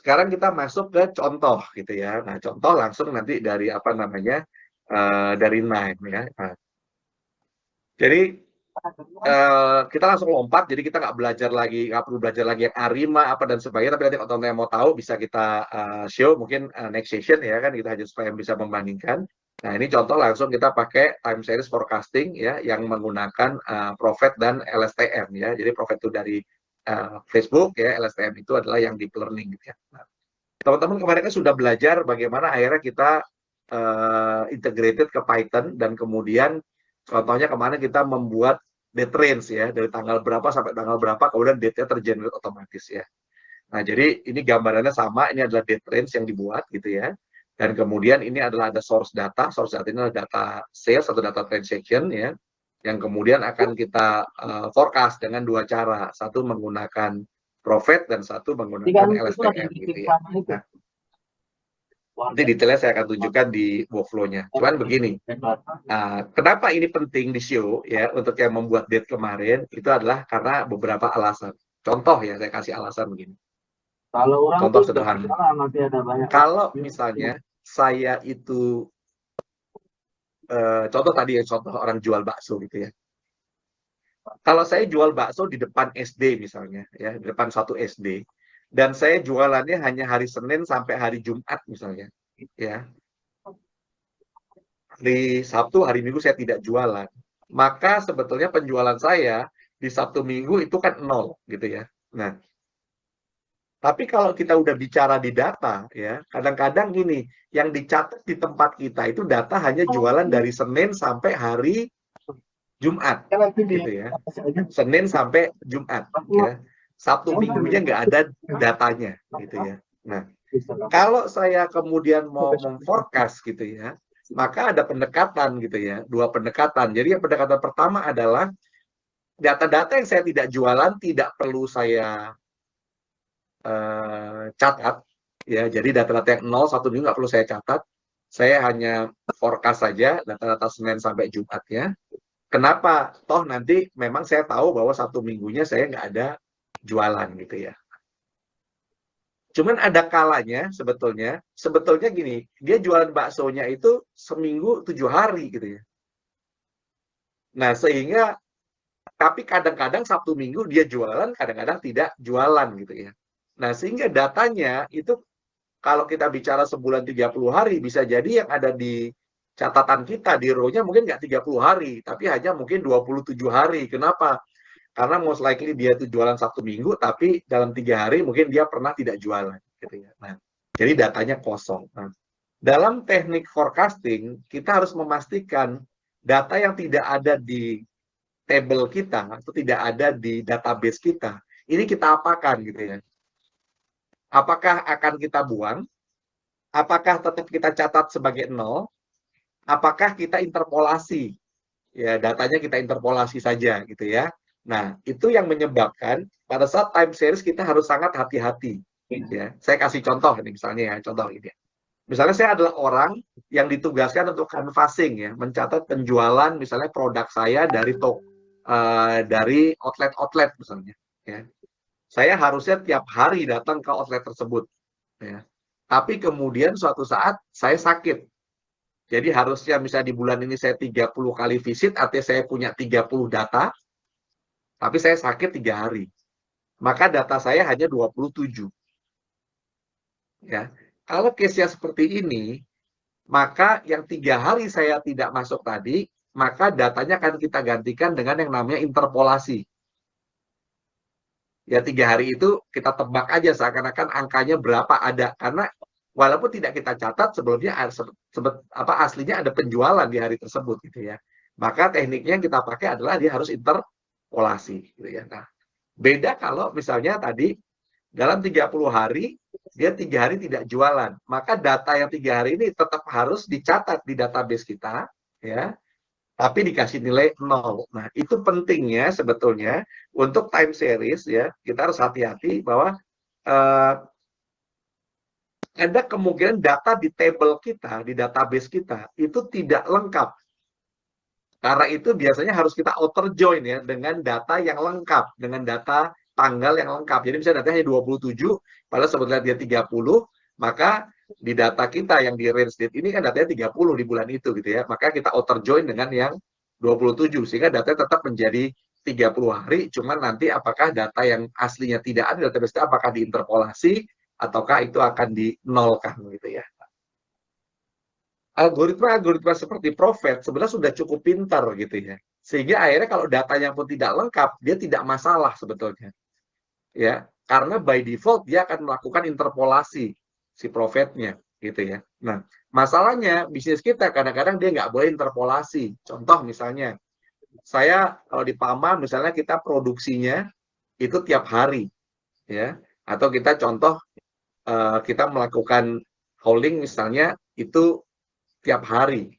sekarang kita masuk ke contoh gitu ya. Nah, contoh langsung nanti dari apa namanya, dari Nine ya. Nah, jadi kita langsung lompat, jadi kita nggak belajar lagi, nggak perlu belajar lagi yang Arima apa dan sebagainya. Tapi nanti kalau teman-teman yang mau tahu bisa kita show mungkin next session ya kan, kita hanya supaya bisa membandingkan. Nah, ini contoh langsung kita pakai time series forecasting ya, yang menggunakan Prophet dan LSTM ya. Jadi Prophet itu dari Facebook ya, LSTM itu adalah yang deep learning gitu ya. Nah, teman-teman kemarin kan sudah belajar bagaimana akhirnya kita integrated ke Python, dan kemudian contohnya kemana kita membuat date range ya, dari tanggal berapa sampai tanggal berapa, kemudian date-nya tergenerate otomatis ya. Nah, jadi ini gambarannya sama, ini adalah date range yang dibuat gitu ya. Dan kemudian ini adalah ada source data ini adalah data sales atau data transaction ya, yang kemudian akan kita forecast dengan dua cara, satu menggunakan Prophet dan satu menggunakan LSTM gitu ya. Nah, nanti detailnya saya akan tunjukkan di workflow-nya. Cuman begini, kenapa ini penting di show ya untuk yang membuat date kemarin, itu adalah karena beberapa alasan. Contoh ya, saya kasih alasan begini. Contoh sederhana. Kalau misalnya saya itu contoh tadi ya, contoh orang jual bakso gitu ya. Kalau saya jual bakso di depan SD misalnya ya, di depan satu SD, dan saya jualannya hanya hari Senin sampai hari Jumat misalnya ya. Hari Sabtu, hari Minggu saya tidak jualan, maka sebetulnya penjualan saya di Sabtu Minggu itu kan 0 gitu ya. Nah, tapi kalau kita udah bicara di data ya, kadang-kadang gini, yang dicatat di tempat kita itu data hanya jualan dari Senin sampai hari Jumat gitu ya. Senin sampai Jumat ya. Sabtu Minggunya nggak ada datanya gitu ya. Nah, kalau saya kemudian mau memforecast gitu ya, maka ada pendekatan gitu ya, dua pendekatan. Jadi yang pendekatan pertama adalah data-data yang saya tidak jualan tidak perlu saya catat ya. Jadi data-data yang 0 1 minggu nggak perlu saya catat. Saya hanya forecast saja data-data Senin sampai Jumatnya. Kenapa? Toh nanti memang saya tahu bahwa Sabtu Minggunya saya nggak ada jualan gitu ya. Cuman ada kalanya sebetulnya gini, dia jualan baksonya itu seminggu 7 hari gitu ya. Nah, sehingga tapi kadang-kadang Sabtu Minggu dia jualan, kadang-kadang tidak jualan gitu ya. Nah, sehingga datanya itu kalau kita bicara sebulan 30 hari, bisa jadi yang ada di catatan kita, di row-nya mungkin nggak 30 hari, tapi hanya mungkin 27 hari. Kenapa? Karena most likely dia itu jualan Sabtu Minggu, tapi dalam 3 hari mungkin dia pernah tidak jualan. Gitu ya. Nah, jadi datanya kosong. Nah, dalam teknik forecasting, kita harus memastikan data yang tidak ada di table kita, atau tidak ada di database kita, ini kita apakan gitu ya. Apakah akan kita buang? Apakah tetap kita catat sebagai 0? Apakah kita interpolasi? Ya, datanya kita interpolasi saja gitu ya. Nah, itu yang menyebabkan pada saat time series kita harus sangat hati-hati. Ya, saya kasih contoh nih misalnya ya, contoh ini. Misalnya saya adalah orang yang ditugaskan untuk canvassing ya, mencatat penjualan misalnya produk saya dari dari outlet-outlet misalnya. Ya. Saya harusnya tiap hari datang ke outlet tersebut. Ya. Tapi kemudian suatu saat saya sakit. Jadi harusnya misalnya di bulan ini saya 30 kali visit, artinya saya punya 30 data, tapi saya sakit 3 hari. Maka data saya hanya 27. Ya. Kalau case-nya seperti ini, maka yang 3 hari saya tidak masuk tadi, maka datanya akan kita gantikan dengan yang namanya interpolasi. Ya 3 hari itu kita tebak aja seakan-akan angkanya berapa ada, karena walaupun tidak kita catat sebelumnya aslinya ada penjualan di hari tersebut gitu ya. Maka tekniknya yang kita pakai adalah dia harus interpolasi gitu ya. Nah, beda kalau misalnya tadi dalam 30 hari dia 3 hari tidak jualan, maka data yang 3 hari ini tetap harus dicatat di database kita ya, tapi dikasih nilai 0. Nah, itu pentingnya sebetulnya untuk time series ya, kita harus hati-hati bahwa ada kemungkinan data di table kita, di database kita, itu tidak lengkap. Karena itu biasanya harus kita outer join ya, dengan data yang lengkap, dengan data tanggal yang lengkap. Jadi misalnya datanya 27, padahal sebetulnya dia 30, maka di data kita yang di range date ini kan datanya 30 di bulan itu gitu ya. Maka kita outer join dengan yang 27 sehingga datanya tetap menjadi 30 hari, cuman nanti apakah data yang aslinya tidak ada database itu apakah diinterpolasi ataukah itu akan dinolkan gitu ya. Algoritma seperti Prophet sebenarnya sudah cukup pintar gitu ya. Sehingga akhirnya kalau datanya pun tidak lengkap, dia tidak masalah sebetulnya. Ya, karena by default dia akan melakukan interpolasi si Prophetnya gitu ya. Nah, masalahnya bisnis kita kadang-kadang dia nggak boleh interpolasi. Contoh misalnya, saya kalau di Pama misalnya kita produksinya itu tiap hari ya, atau kita contoh kita melakukan hauling misalnya itu tiap hari.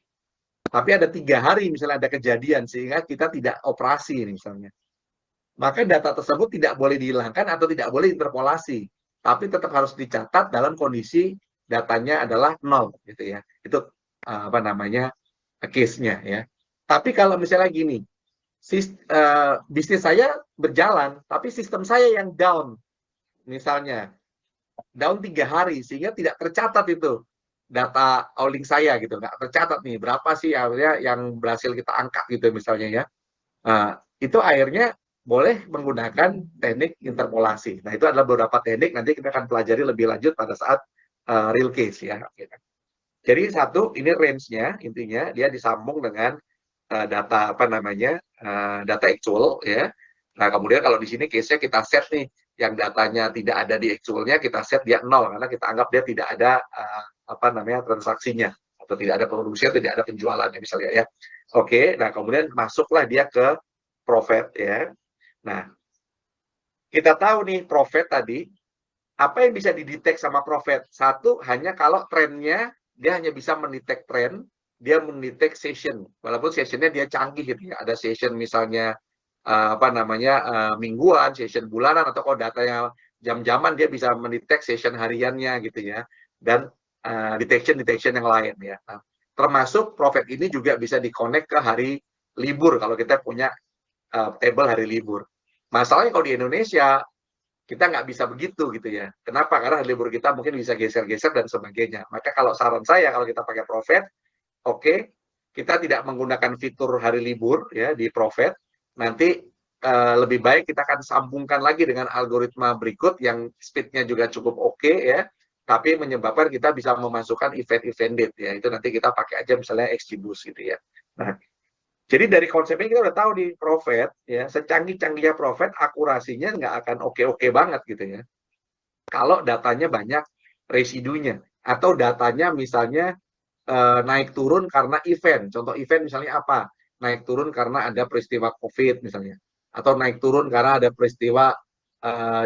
Tapi ada 3 hari misalnya ada kejadian sehingga kita tidak operasi misalnya. Maka data tersebut tidak boleh dihilangkan atau tidak boleh interpolasi. Tapi tetap harus dicatat dalam kondisi datanya adalah 0 gitu ya. Itu apa namanya case-nya ya. Tapi kalau misalnya gini, bisnis saya berjalan, tapi sistem saya yang down, misalnya down 3 hari sehingga tidak tercatat itu data hauling saya gitu, nggak tercatat nih berapa sih akhirnya yang berhasil kita angkat gitu misalnya ya. Nah, itu akhirnya boleh menggunakan teknik interpolasi. Nah, itu adalah beberapa teknik nanti kita akan pelajari lebih lanjut pada saat real case ya. Jadi satu, ini range-nya intinya dia disambung dengan data apa namanya data actual ya. Nah kemudian kalau di sini case-nya kita set nih yang datanya tidak ada di actual-nya kita set dia 0 karena kita anggap dia tidak ada apa namanya transaksinya atau tidak ada produksinya, tidak ada penjualannya misalnya ya. Oke, nah kemudian masuklah dia ke Prophet ya. Nah kita tahu nih Prophet tadi apa yang bisa didetek sama Prophet? Satu hanya kalau trennya dia hanya bisa mendetek tren, dia mendetek session. Walaupun sessionnya dia canggih gitu ya. Ada session misalnya apa namanya mingguan, session bulanan atau kalau datanya jam-jaman dia bisa mendetek session hariannya gitu ya. Dan detection yang lain ya. Nah, termasuk Prophet ini juga bisa di-connect ke hari libur kalau kita punya table hari libur. Masalahnya kalau di Indonesia kita nggak bisa begitu gitu ya. Kenapa? Karena libur kita mungkin bisa geser-geser dan sebagainya. Maka kalau saran saya kalau kita pakai Prophet, oke, kita tidak menggunakan fitur hari libur ya di Prophet. Nanti lebih baik kita akan sambungkan lagi dengan algoritma berikut yang speednya juga cukup oke ya. Tapi menyebabkan kita bisa memasukkan event-event date ya. Itu nanti kita pakai aja misalnya XGBoost gitu ya. Nah, jadi dari konsepnya kita udah tahu di Prophet, ya secanggih-canggihnya Prophet, akurasinya nggak akan oke-oke banget gitu ya. Kalau datanya banyak residunya, atau datanya misalnya naik turun karena event. Contoh event misalnya apa? Naik turun karena ada peristiwa COVID misalnya, atau naik turun karena ada peristiwa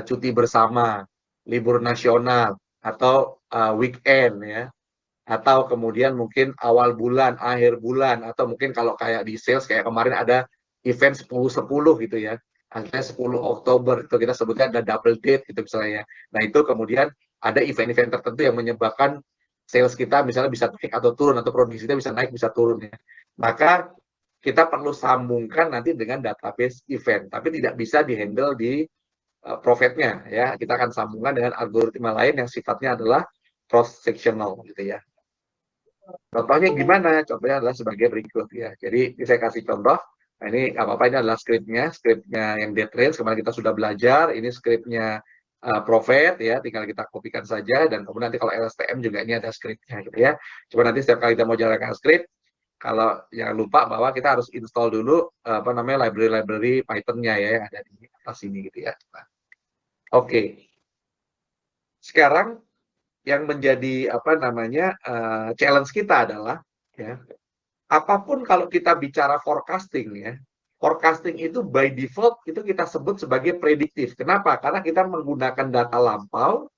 cuti bersama, libur nasional, atau weekend ya atau kemudian mungkin awal bulan, akhir bulan, atau mungkin kalau kayak di sales, kayak kemarin ada event 10-10 gitu ya, akhirnya 10 Oktober, itu kita sebutnya ada double date gitu misalnya. Nah itu kemudian ada event-event tertentu yang menyebabkan sales kita misalnya bisa naik atau turun, atau produksi kita bisa naik, bisa turun ya. Maka kita perlu sambungkan nanti dengan database event, tapi tidak bisa dihandle di profitnya ya. Kita akan sambungkan dengan algoritma lain yang sifatnya adalah cross sectional gitu ya. Contohnya gimana? Contohnya adalah sebagai berikut ya. Jadi ini saya kasih contoh. Nah, ini apa-apa ini adalah skripnya yang dead range. Kemarin kita sudah belajar. Ini skripnya Prophet ya. Tinggal kita kopikan saja. Dan kemudian nanti kalau LSTM juga ini ada skripnya gitu ya. Coba nanti setiap kali kita mau jalankan skrip, kalau jangan lupa bahwa kita harus install dulu apa namanya library Python-nya ya yang ada di atas ini gitu ya. Nah, oke. Sekarang yang menjadi apa namanya challenge kita adalah ya apapun kalau kita bicara forecasting ya forecasting itu by default itu kita sebut sebagai prediktif. Kenapa? Karena kita menggunakan data lampau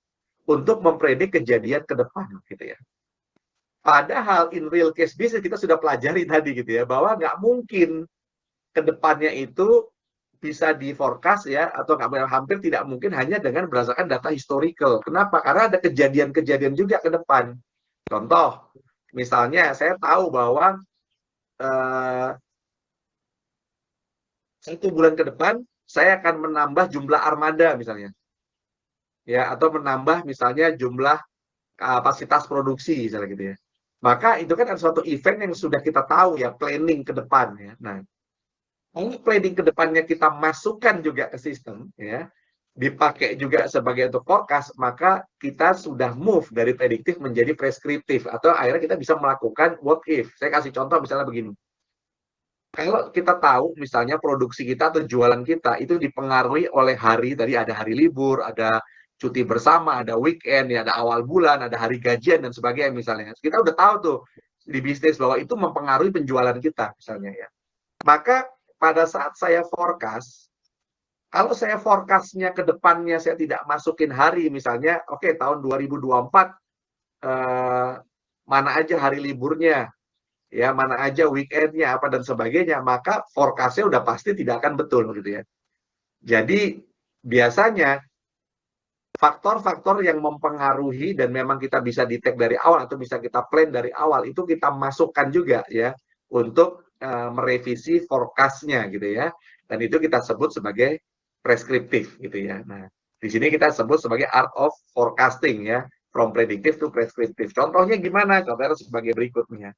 untuk mempredik kejadian ke depan gitu ya. Padahal in real case business kita sudah pelajari tadi gitu ya bahwa nggak mungkin ke depannya itu bisa di forecast ya atau nggak hampir tidak mungkin hanya dengan berdasarkan data historical. Kenapa? Karena ada kejadian-kejadian juga ke depan. Contoh, misalnya saya tahu bahwa 1 bulan ke depan saya akan menambah jumlah armada misalnya, ya, atau menambah misalnya jumlah kapasitas produksi misalnya gitu ya. Maka itu kan ada suatu event yang sudah kita tahu ya, planning ke depan ya. Nah, kalau planning ke depannya kita masukkan juga ke sistem ya, dipakai juga sebagai untuk forecast, maka kita sudah move dari prediktif menjadi preskriptif, atau akhirnya kita bisa melakukan what if. Saya kasih contoh misalnya begini. Kalau kita tahu misalnya produksi kita atau jualan kita itu dipengaruhi oleh hari, tadi ada hari libur, ada cuti bersama, ada weekend, ya, ada awal bulan, ada hari gajian dan sebagainya misalnya. Kita udah tahu tuh di bisnis bahwa itu mempengaruhi penjualan kita misalnya ya. Maka pada saat saya forecast, kalau saya forecastnya ke depannya saya tidak masukin hari misalnya, oke, tahun 2024 mana aja hari liburnya, ya, mana aja weekendnya apa dan sebagainya, maka forecastnya udah pasti tidak akan betul gitu ya. Jadi biasanya faktor-faktor yang mempengaruhi dan memang kita bisa detect dari awal atau bisa kita plan dari awal itu kita masukkan juga ya untuk merevisi forecastnya gitu ya. Dan itu kita sebut sebagai preskriptif gitu ya. Nah, di sini kita sebut sebagai art of forecasting ya, from predictive to prescriptive. Contohnya gimana? Contohnya sebagai berikutnya.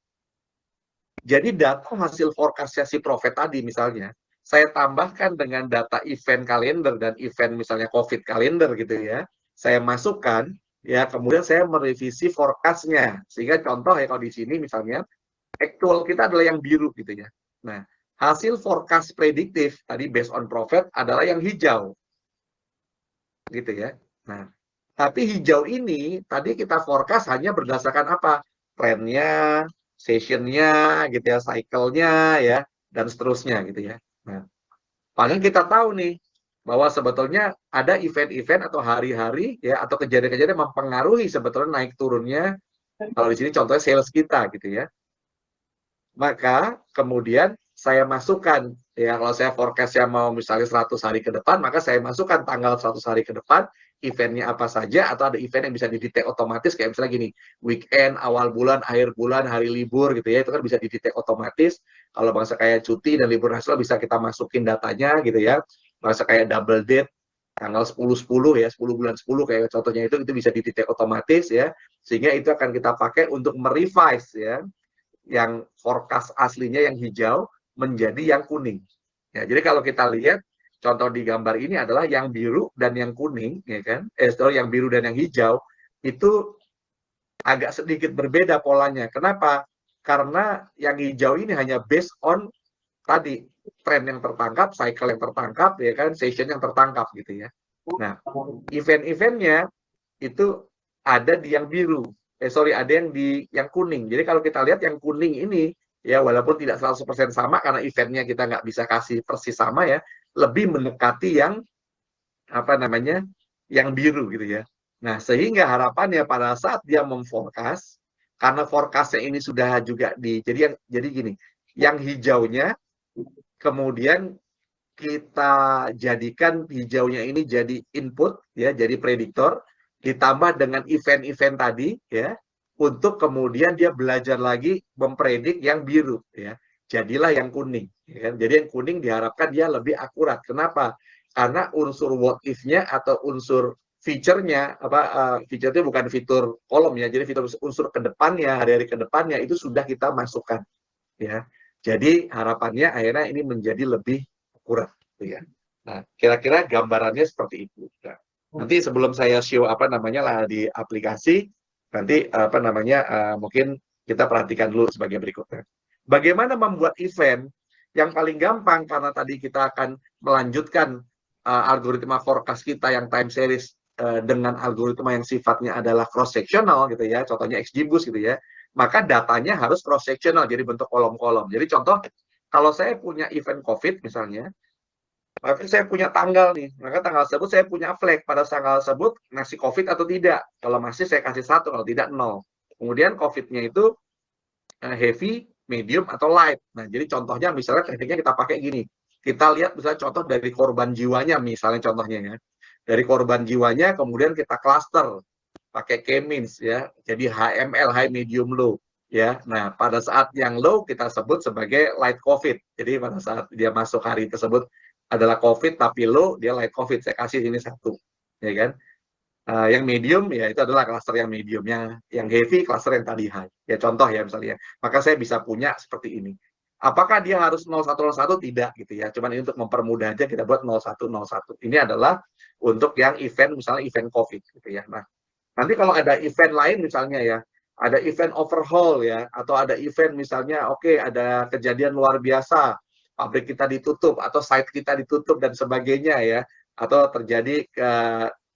Jadi data hasil forecastnya si Profit tadi misalnya, saya tambahkan dengan data event kalender dan event misalnya COVID kalender gitu ya, saya masukkan, ya, kemudian saya merevisi forecastnya. Sehingga contoh ya, kalau di sini misalnya, actual kita adalah yang biru gitu ya. Nah, hasil forecast prediktif tadi based on profit adalah yang hijau. Gitu ya. Nah, tapi hijau ini tadi kita forecast hanya berdasarkan apa? Trennya, sessionnya, gitu ya, cycle-nya, ya, dan seterusnya, gitu ya. Nah, padahal kita tahu nih, bahwa sebetulnya ada event-event atau hari-hari, ya, atau kejadian-kejadian mempengaruhi sebetulnya naik turunnya, kalau di sini contohnya sales kita, gitu ya. Maka, kemudian saya masukkan, ya, kalau saya forecast-nya mau misalnya 100 hari ke depan, maka saya masukkan tanggal 100 hari ke depan, eventnya apa saja, atau ada event yang bisa didetek otomatis, kayak misalnya gini, weekend, awal bulan, akhir bulan, hari libur gitu ya, itu kan bisa didetek otomatis. Kalau bangsa kayak cuti dan libur nasional bisa kita masukin datanya gitu ya. Bangsa kayak double date, tanggal 10-10 ya, 10 bulan 10 kayak contohnya itu bisa didetek otomatis ya, sehingga itu akan kita pakai untuk merevise ya, yang forecast aslinya yang hijau menjadi yang kuning. Ya, jadi kalau kita lihat contoh di gambar ini adalah yang biru dan yang kuning, ya kan? Yang biru dan yang hijau itu agak sedikit berbeda polanya. Kenapa? Karena yang hijau ini hanya based on tadi tren yang tertangkap, cycle yang tertangkap, ya kan, session yang tertangkap gitu ya. Nah, event-eventnya itu ada di yang biru. Ada yang di yang kuning. Jadi kalau kita lihat yang kuning ini, ya, walaupun tidak 100% sama karena eventnya kita nggak bisa kasih persis sama ya, lebih mendekati yang apa namanya, yang biru gitu ya. Nah, sehingga harapannya pada saat dia memforecast, karena forecastnya ini sudah juga jadi gini, yang hijaunya kemudian kita jadikan hijaunya ini jadi input ya, jadi prediktor, ditambah dengan event-event tadi ya, untuk kemudian dia belajar lagi mempredik yang biru ya, jadilah yang kuning ya kan. Jadi yang kuning diharapkan dia lebih akurat. Kenapa? Karena unsur what if-nya atau unsur feature-nya feature itu bukan fitur kolom ya, jadi fitur unsur kedepannya, hari-hari kedepannya itu sudah kita masukkan ya. Jadi harapannya akhirnya ini menjadi lebih akurat gitu ya. Nah, kira-kira gambarannya seperti itu. Nah, nanti sebelum saya show lah di aplikasi, nanti mungkin kita perhatikan dulu sebagai berikutnya. Bagaimana membuat event yang paling gampang, karena tadi kita akan melanjutkan algoritma forecast kita yang time series dengan algoritma yang sifatnya adalah cross sectional gitu ya, contohnya XGBoost gitu ya. Maka datanya harus cross sectional, jadi bentuk kolom-kolom. Jadi contoh, kalau saya punya event COVID misalnya, maka saya punya tanggal nih, maka tanggal tersebut saya punya flag pada tanggal tersebut masih COVID atau tidak. Kalau masih saya kasih 1, kalau tidak 0. Kemudian COVID-nya itu heavy, medium, atau light. Nah, jadi contohnya misalnya tekniknya kita pakai gini. Kita lihat misalnya contoh dari korban jiwanya misalnya contohnya ya. Dari korban jiwanya kemudian kita cluster pakai K-means ya. Jadi HML, high, medium, low ya. Nah, pada saat yang low kita sebut sebagai light COVID. Jadi pada saat dia masuk hari tersebut adalah COVID tapi low, dia light COVID, saya kasih ini satu, ya kan? Yang medium ya itu adalah cluster yang medium, yang heavy cluster yang tadi high. Ya contoh ya misalnya, maka saya bisa punya seperti ini. Apakah dia harus 0101? Tidak gitu ya. Cuman ini untuk mempermudah aja kita buat 0101. Ini adalah untuk yang event misalnya event COVID gitu ya. Nah, nanti kalau ada event lain misalnya ya, ada event overhaul ya, atau ada event misalnya oke, ada kejadian luar biasa, pabrik kita ditutup atau site kita ditutup dan sebagainya ya, atau terjadi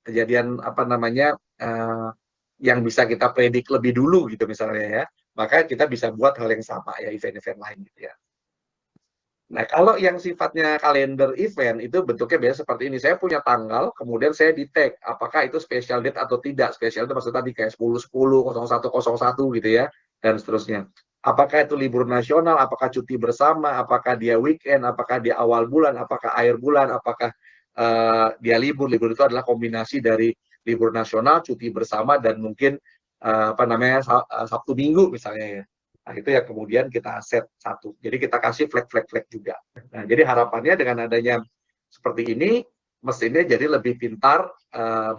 kejadian apa namanya yang bisa kita predik lebih dulu gitu misalnya ya, maka kita bisa buat hal yang sama ya, event-event lain gitu ya. Nah, kalau yang sifatnya kalender event itu bentuknya biasa seperti ini. Saya punya tanggal, kemudian saya di tag apakah itu special date atau tidak. Special itu maksudnya tadi kayak 10-10, 01-01 gitu ya, dan seterusnya. Apakah itu libur nasional, apakah cuti bersama, apakah dia weekend, apakah dia awal bulan, apakah akhir bulan, apakah dia libur. Libur itu adalah kombinasi dari libur nasional, cuti bersama, dan mungkin apa namanya Sabtu Minggu misalnya ya. Nah, itu yang kemudian kita set satu. Jadi kita kasih flag juga. Nah, jadi harapannya dengan adanya seperti ini, mesinnya jadi lebih pintar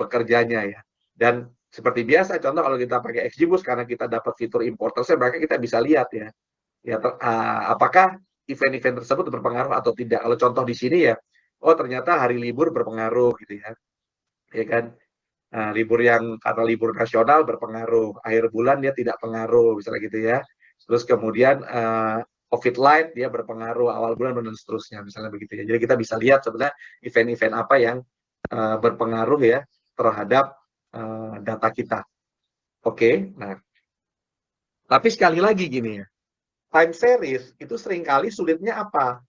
bekerjanya ya. Dan seperti biasa, contoh kalau kita pakai XGBoost karena kita dapat fitur importer, maka kita bisa lihat ya, apakah event-event tersebut berpengaruh atau tidak. Kalau contoh di sini ya, oh ternyata hari libur berpengaruh gitu ya kan. Nah, libur yang karena libur nasional berpengaruh, akhir bulan dia tidak pengaruh, misalnya gitu ya. Terus kemudian COVID light dia berpengaruh awal bulan dan seterusnya, misalnya begitu ya. Jadi kita bisa lihat sebenarnya event-event apa yang berpengaruh ya terhadap data kita. Oke, nah tapi sekali lagi gini ya, time series itu seringkali sulitnya apa?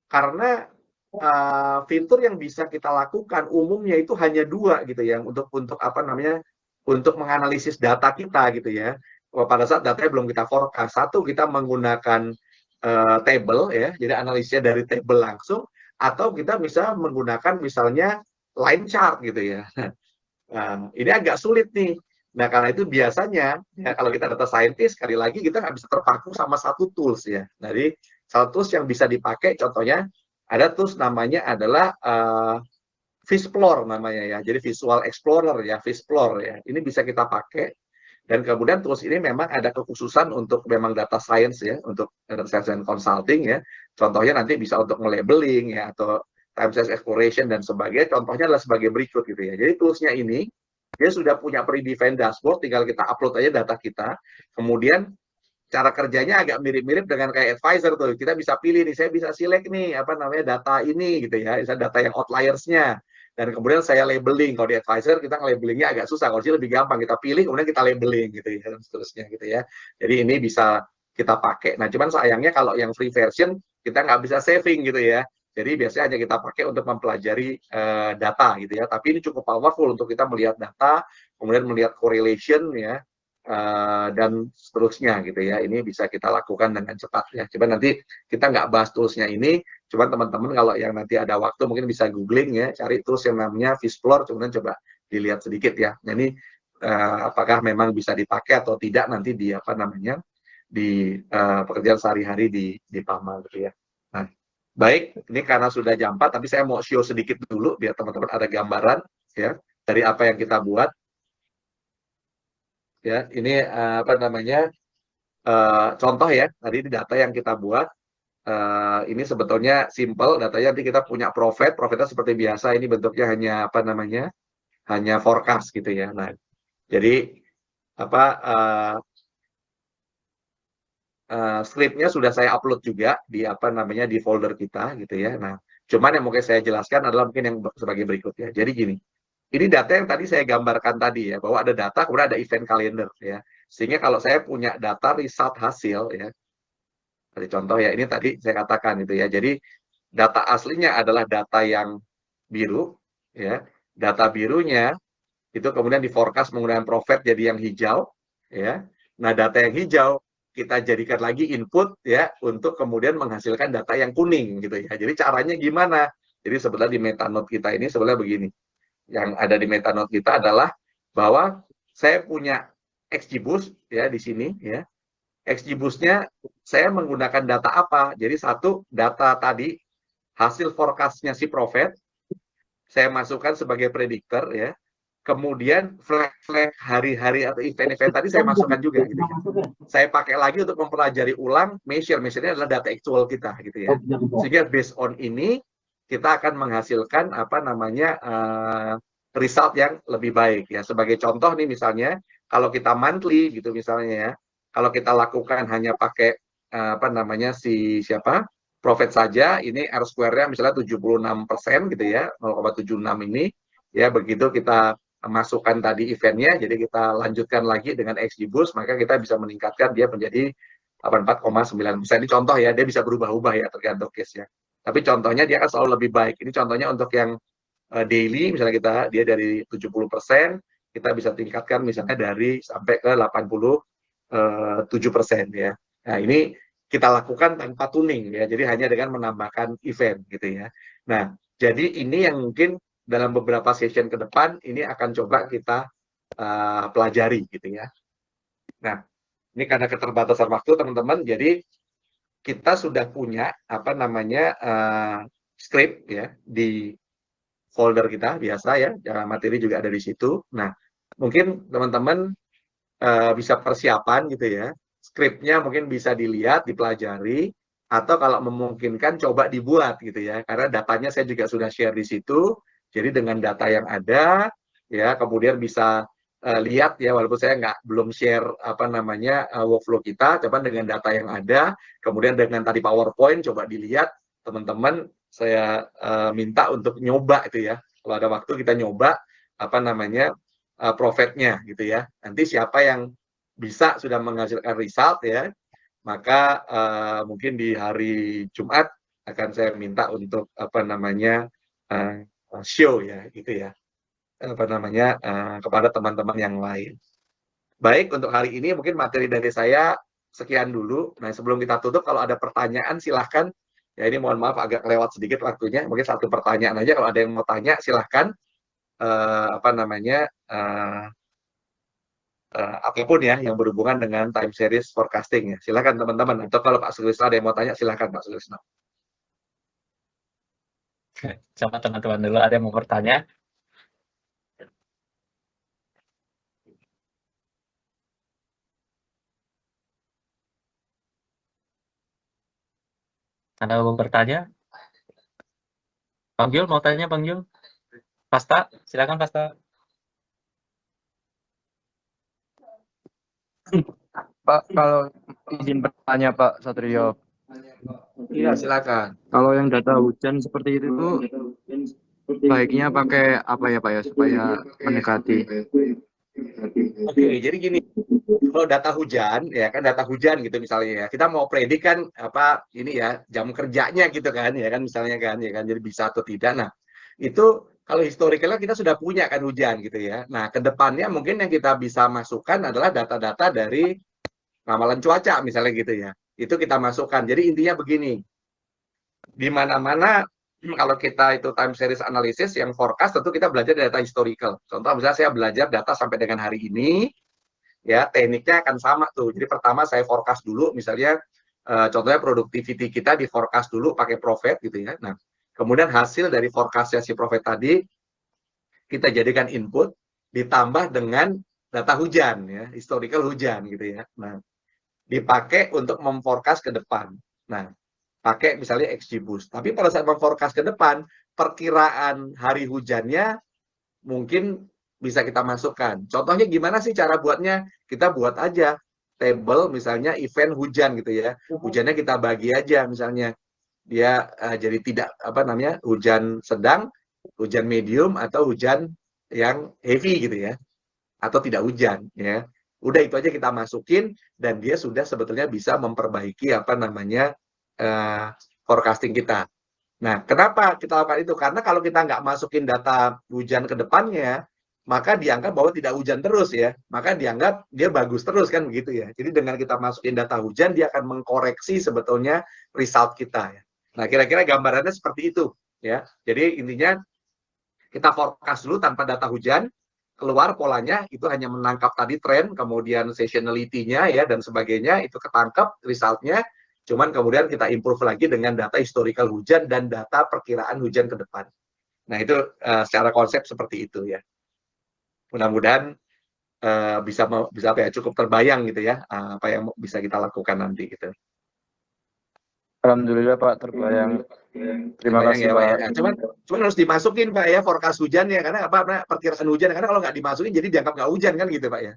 Karena fitur yang bisa kita lakukan umumnya itu hanya dua gitu ya, untuk apa namanya, untuk menganalisis data kita gitu ya. Pada saat datanya belum kita forecast, satu kita menggunakan table ya, jadi analisisnya dari table langsung, atau kita bisa menggunakan misalnya line chart gitu ya. Nah, ini agak sulit nih. Nah, karena itu biasanya ya kalau kita data scientist, sekali lagi kita nggak bisa terpaku sama satu tools ya. Jadi satu tools yang bisa dipakai, contohnya ada tools namanya adalah Fishplore namanya ya. Jadi Visual Explorer ya, Fishplore ya. Ini bisa kita pakai. Dan kemudian tools ini memang ada kekhususan untuk memang data science ya, untuk data science and consulting ya. Contohnya nanti bisa untuk nge-labeling ya, atau time series exploration dan sebagainya. Contohnya adalah sebagai berikut gitu ya. Jadi toolsnya ini dia sudah punya predefined dashboard, tinggal kita upload aja data kita. Kemudian cara kerjanya agak mirip-mirip dengan kayak advisor tuh. Kita bisa pilih nih, saya bisa select nih apa namanya data ini gitu ya, bisa data yang outliers-nya. Dan kemudian saya labeling. Kalau di advisor kita nge-labelingnya agak susah, kalau di lebih gampang, kita pilih kemudian kita labeling gitu ya, dan seterusnya gitu ya. Jadi ini bisa kita pakai. Nah, cuman sayangnya kalau yang free version kita nggak bisa saving gitu ya. Jadi biasanya hanya kita pakai untuk mempelajari data gitu ya. Tapi ini cukup powerful untuk kita melihat data, kemudian melihat correlation ya, dan seterusnya gitu ya. Ini bisa kita lakukan dengan cepat ya. Coba nanti kita nggak bahas toolsnya ini, cuman teman-teman kalau yang nanti ada waktu mungkin bisa googling ya, cari tools yang namanya Fishplore, kemudian coba dilihat sedikit ya. Nah, ini apakah memang bisa dipakai atau tidak nanti di apa namanya di pekerjaan sehari-hari di Pama gitu ya. Nah, baik, ini karena sudah jam 4, tapi saya mau show sedikit dulu biar teman-teman ada gambaran ya dari apa yang kita buat. Ya, ini apa namanya contoh ya, tadi ini data yang kita buat. Ini sebetulnya simple, datanya nanti kita punya profitnya seperti biasa, ini bentuknya hanya apa namanya, hanya forecast gitu ya. Nah, jadi apa scriptnya sudah saya upload juga di apa namanya di folder kita gitu ya. Nah, cuman yang mungkin saya jelaskan adalah mungkin yang sebagai berikut ya. Jadi gini, ini data yang tadi saya gambarkan tadi ya, bahwa ada data kemudian ada event calendar ya. Sehingga kalau saya punya data result hasil ya, seperti contoh ya, ini tadi saya katakan itu ya. Jadi data aslinya adalah data yang biru ya. Data birunya itu kemudian di forecast menggunakan profit jadi yang hijau ya. Nah, data yang hijau kita jadikan lagi input ya untuk kemudian menghasilkan data yang kuning gitu ya. Jadi caranya gimana? Jadi sebenarnya di metanote kita ini sebenarnya begini. Yang ada di metanote kita adalah bahwa saya punya XGBoost ya di sini ya. XGBoost-nya saya menggunakan data apa? Jadi satu data tadi hasil forecast-nya si Prophet, saya masukkan sebagai prediktor ya. Kemudian flag-flag hari-hari atau event-event tadi saya masukkan juga gitu ya. Saya pakai lagi untuk mempelajari ulang measure-nya adalah data actual kita gitu ya. Sehingga based on ini kita akan menghasilkan apa namanya result yang lebih baik ya. Sebagai contoh nih misalnya kalau kita monthly gitu misalnya ya. Kalau kita lakukan hanya pakai apa namanya siapa? Profit saja, ini R square-nya misalnya 76% gitu ya, 0,76 ini ya, begitu kita masukkan tadi eventnya, jadi kita lanjutkan lagi dengan XG Boost, maka kita bisa meningkatkan dia menjadi 84,9%. Ini contoh ya, dia bisa berubah-ubah ya tergantung case-nya. Tapi contohnya dia akan selalu lebih baik. Ini contohnya untuk yang daily, misalnya dia dari 70%, kita bisa tingkatkan misalnya dari sampai ke 87% ya. Nah ini kita lakukan tanpa tuning ya, jadi hanya dengan menambahkan event gitu ya. Nah, jadi ini yang mungkin dalam beberapa session ke depan ini akan coba kita pelajari gitu ya. Nah, ini karena keterbatasan waktu teman-teman, jadi kita sudah punya apa namanya script ya di folder kita biasa ya, materi juga ada di situ. Nah, mungkin teman-teman bisa persiapan gitu ya. Skripnya mungkin bisa dilihat, dipelajari, atau kalau memungkinkan coba dibuat gitu ya. Karena datanya saya juga sudah share di situ. Jadi dengan data yang ada, ya kemudian bisa lihat ya, walaupun saya belum share apa namanya workflow kita, coba dengan data yang ada, kemudian dengan tadi PowerPoint coba dilihat teman-teman. Saya minta untuk nyoba itu ya. Kalau ada waktu kita nyoba apa namanya profitnya gitu ya. Nanti siapa yang bisa sudah menghasilkan result ya, maka mungkin di hari Jumat akan saya minta untuk apa namanya show ya gitu ya, apa namanya kepada teman-teman yang lain. Baik, untuk hari ini mungkin materi dari saya sekian dulu. Nah, sebelum kita tutup, kalau ada pertanyaan silahkan. Ya ini mohon maaf agak lewat sedikit waktunya. Mungkin satu pertanyaan aja. Kalau ada yang mau tanya silahkan. Apa namanya apapun ya yang berhubungan dengan time series forecasting ya. Silakan teman-teman. Atau kalau Pak Sulisno ada yang mau tanya, silakan Pak Sulisno. Coba teman-teman dulu ada yang mau bertanya. Ada yang mau bertanya? Bang Jul mau tanya Bang Jul? Pasta, silakan Pasta. Pak, kalau izin bertanya Pak Satrio. Iya, silakan. Kalau yang data hujan seperti itu baiknya pakai apa ya Pak ya supaya mendekati. Oke, jadi gini, kalau data hujan ya kan data hujan gitu misalnya ya. Kita mau predik kan apa ini ya jam kerjanya gitu kan ya kan misalnya kan ya kan jadi bisa atau tidak. Nah, itu kalau historicalnya kita sudah punya kan hujan gitu ya. Nah, ke depannya mungkin yang kita bisa masukkan adalah data-data dari ramalan cuaca misalnya gitu ya. Itu kita masukkan. Jadi intinya begini. Di mana-mana kalau kita itu time series analysis yang forecast tentu kita belajar data historical. Contoh misalnya saya belajar data sampai dengan hari ini, ya tekniknya akan sama tuh. Jadi pertama saya forecast dulu, misalnya contohnya productivity kita di forecast dulu pakai profit gitu ya. Nah, kemudian hasil dari forecastnya si profit tadi kita jadikan input ditambah dengan data hujan ya, historical hujan gitu ya. Nah, dipakai untuk memforecast ke depan. Nah, pakai misalnya XG Boost. Tapi pada saat memforecast ke depan, perkiraan hari hujannya mungkin bisa kita masukkan. Contohnya gimana sih cara buatnya? Kita buat aja table misalnya event hujan gitu ya. Hujannya kita bagi aja misalnya. Dia jadi tidak apa namanya? Hujan sedang, hujan medium atau hujan yang heavy gitu ya. Atau tidak hujan ya. Udah itu aja kita masukin dan dia sudah sebetulnya bisa memperbaiki apa namanya forecasting kita. Nah, kenapa kita lakukan itu? Karena kalau kita nggak masukin data hujan ke depannya, maka dianggap bahwa tidak hujan terus ya. Maka dianggap dia bagus terus kan begitu ya. Jadi dengan kita masukin data hujan, dia akan mengkoreksi sebetulnya result kita ya. Nah, kira-kira gambarannya seperti itu ya. Jadi intinya kita forecast dulu tanpa data hujan, keluar polanya itu hanya menangkap tadi tren, kemudian seasonality-nya ya dan sebagainya itu ketangkep resultnya. Cuman kemudian kita improve lagi dengan data historical hujan dan data perkiraan hujan ke depan. Nah, itu secara konsep seperti itu ya. Mudah-mudahan bisa apa ya, cukup terbayang gitu ya, apa yang bisa kita lakukan nanti gitu. Alhamdulillah Pak, terbayang. Terima Terbayang kasih ya, Pak. ya. Cuman harus dimasukin Pak ya forecast hujan ya, karena apa, perkiraan hujan, karena kalau nggak dimasukin jadi dianggap nggak hujan kan gitu Pak ya.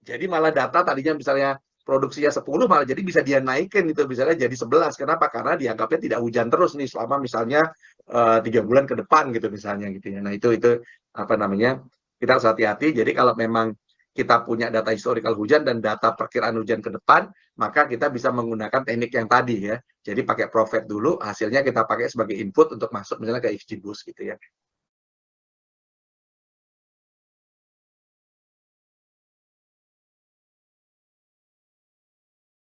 Jadi malah data tadinya misalnya produksinya 10 malah jadi bisa dia naikin gitu, misalnya jadi 11. Kenapa? Karena dianggapnya tidak hujan terus nih selama misalnya 3 bulan ke depan gitu misalnya gitu ya. Nah, itu apa namanya? Kita harus hati-hati. Jadi kalau memang kita punya data historical hujan dan data perkiraan hujan ke depan, maka kita bisa menggunakan teknik yang tadi ya. Jadi pakai profit dulu, hasilnya kita pakai sebagai input untuk masuk misalnya ke XGBoost gitu ya.